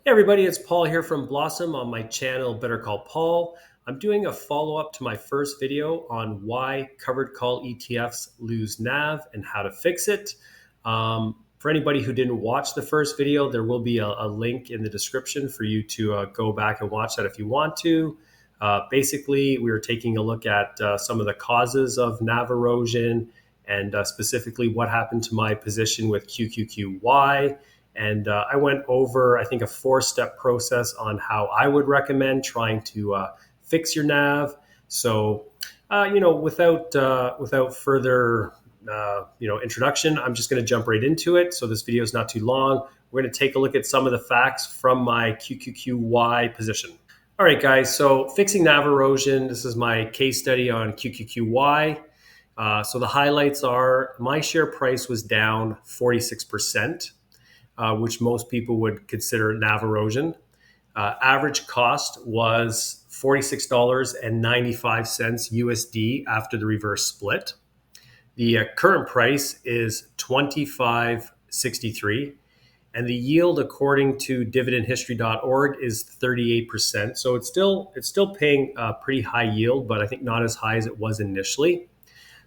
Hey everybody, it's Paul here from Blossom on my channel Better Call Paul. I'm doing a follow-up to my first video on why covered call ETFs lose NAV and how to fix it. For anybody who didn't watch the first video, there will be a link in the description for you to go back and watch that if you want to. Basically, we were taking a look at some of the causes of NAV erosion and specifically what happened to my position with QQQY. And I went over, I think, a 4-step process on how I would recommend trying to fix your NAV. So, without further introduction, I'm just going to jump right into it. So this video is not too long. We're going to take a look at some of the facts from my QQQY position. All right, guys. So fixing NAV erosion. This is my case study on QQQY. So the highlights are my share price was down 46%. Which most people would consider NAV erosion. Average cost was $46.95 USD after the reverse split. The current price is $25.63, and the yield, according to dividendhistory.org, is 38%. So it's still paying a pretty high yield, but I think not as high as it was initially.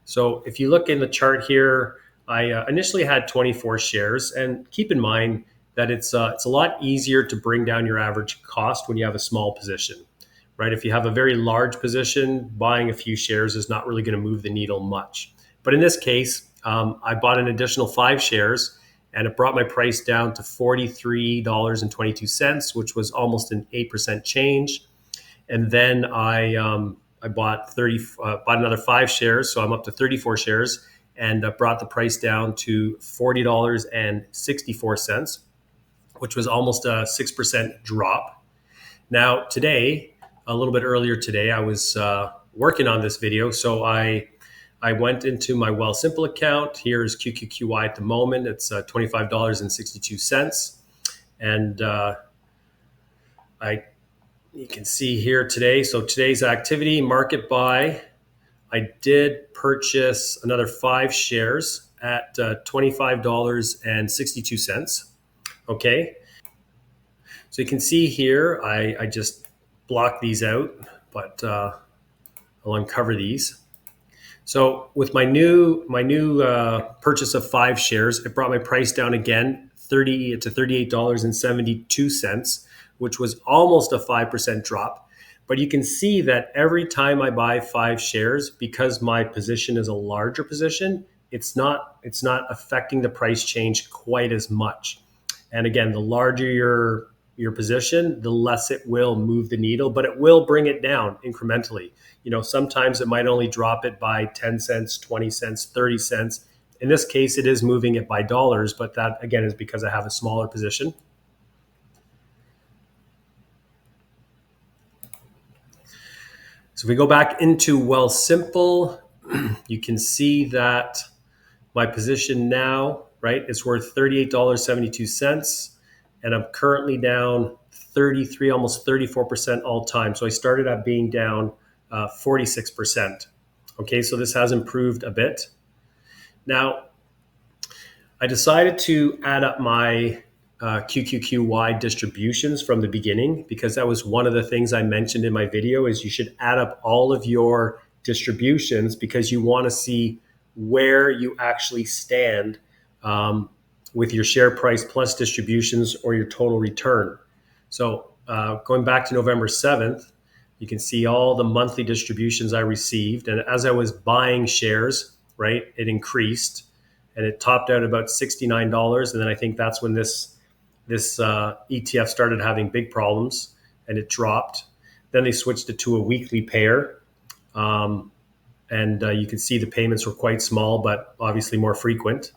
So if you look in the chart here, I initially had 24 shares, and keep in mind that it's a lot easier to bring down your average cost when you have a small position, right? If you have a very large position, buying a few shares is not really going to move the needle much. But in this case, I bought an additional 5 shares, and it brought my price down to $43.22, which was almost an 8% change. And then I bought another 5 shares, so I'm up to 34 shares, and brought the price down to $40.64, which was almost a 6% drop. Now today, a little bit earlier today, I was working on this video, so I went into my Wealthsimple account. Here's QQQY at the moment. It's $25.62, and you can see here today. So today's activity, market buy. I did purchase another 5 shares at $25.62. Okay. So you can see here, I just blocked these out, but I'll uncover these. So with my new purchase of 5 shares, it brought my price down again to $38.72, which was almost a 5% drop. But you can see that every time I buy 5 shares, because my position is a larger position, it's not affecting the price change quite as much. And again, the larger your position, the less it will move the needle, but it will bring it down incrementally. Sometimes it might only drop it by 10 cents, 20 cents, 30 cents. In this case, it is moving it by dollars, but that again is because I have a smaller position. So if we go back into Wealthsimple, you can see that my position now, right, is worth $38.72, and I'm currently down 33, almost 34% all time. So I started at being down 46%. Okay, so this has improved a bit. Now, I decided to add up my QQQY distributions from the beginning, because that was one of the things I mentioned in my video is you should add up all of your distributions because you want to see where you actually stand with your share price plus distributions or your total return. So going back to November 7th, you can see all the monthly distributions I received. And as I was buying shares, right, it increased and it topped out about $69. And then I think that's when this ETF started having big problems and it dropped. Then they switched it to a weekly pair. And you can see the payments were quite small, but obviously more frequent.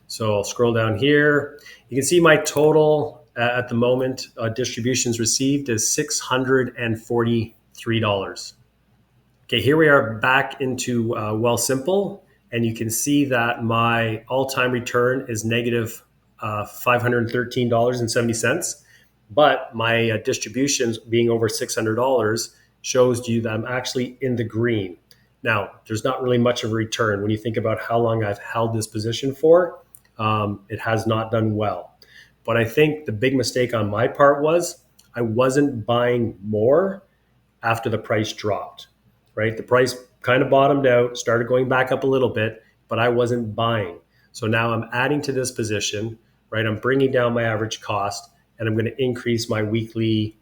So I'll scroll down here. You can see my total at the moment, distributions received is $643. Okay, here we are back into Wealthsimple, and you can see that my all-time return is negative $513.70, but my distributions being over $600 shows you that I'm actually in the green. Now, there's not really much of a return. When you think about how long I've held this position for, it has not done well. But I think the big mistake on my part was I wasn't buying more after the price dropped, right? The price kind of bottomed out, started going back up a little bit, but I wasn't buying. So now I'm adding to this position, right? I'm bringing down my average cost and I'm going to increase my weekly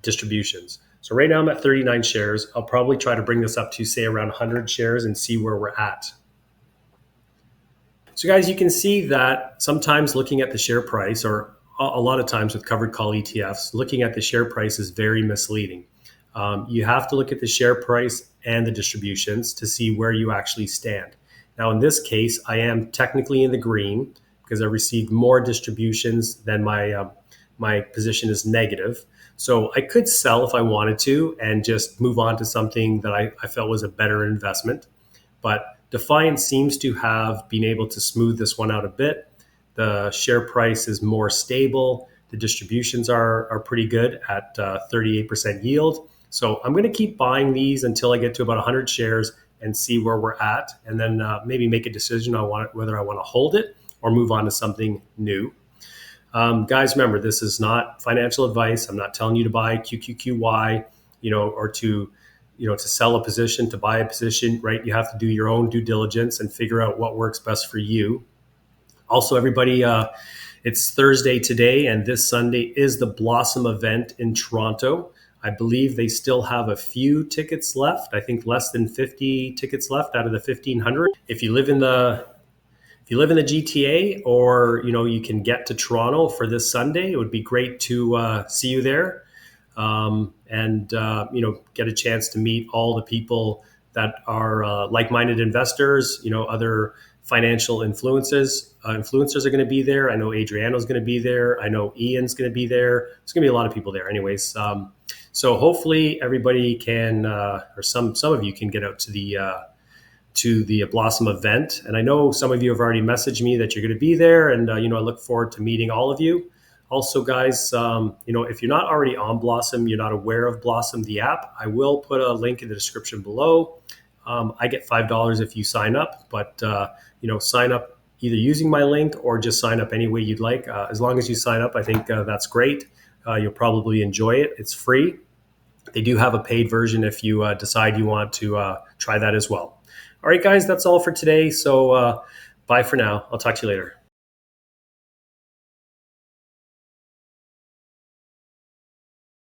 distributions. So right now I'm at 39 shares. I'll probably try to bring this up to say around 100 shares and see where we're at. So guys, you can see that sometimes looking at the share price, or a lot of times with covered call ETFs, looking at the share price is very misleading. You have to look at the share price and the distributions to see where you actually stand. Now, in this case, I am technically in the green because I received more distributions than my position is negative. So I could sell if I wanted to and just move on to something that I felt was a better investment. But Defiant seems to have been able to smooth this one out a bit. The share price is more stable. The distributions are pretty good at 38% yield. So I'm going to keep buying these until I get to about 100 shares and see where we're at, and then maybe make a decision on whether I want to hold it or move on to something new. Guys, remember, this is not financial advice. I'm not telling you to buy QQQY, or to sell a position, to buy a position, right? You have to do your own due diligence and figure out what works best for you. Also, everybody, it's Thursday today, and this Sunday is the Blossom event in Toronto. I believe they still have a few tickets left. I think less than 50 tickets left out of the 1,500. If you live in the GTA, or you can get to Toronto for this Sunday, it would be great to see you there, and get a chance to meet all the people that are like-minded investors. Other financial influencers are going to be there. I know Adriano's going to be there. I know Ian's going to be there. There's going to be a lot of people there. Anyways, so hopefully everybody can, or some of you can get out to the Blossom event. And I know some of you have already messaged me that you're going to be there, and I look forward to meeting all of you. Also, guys, if you're not already on Blossom, you're not aware of Blossom, the app, I will put a link in the description below. I get $5 if you sign up, but sign up either using my link or just sign up any way you'd like. As long as you sign up, I think that's great. You'll probably enjoy it. It's free. They do have a paid version if you decide you want to try that as well. All right, guys, that's all for today. So bye for now. I'll talk to you later.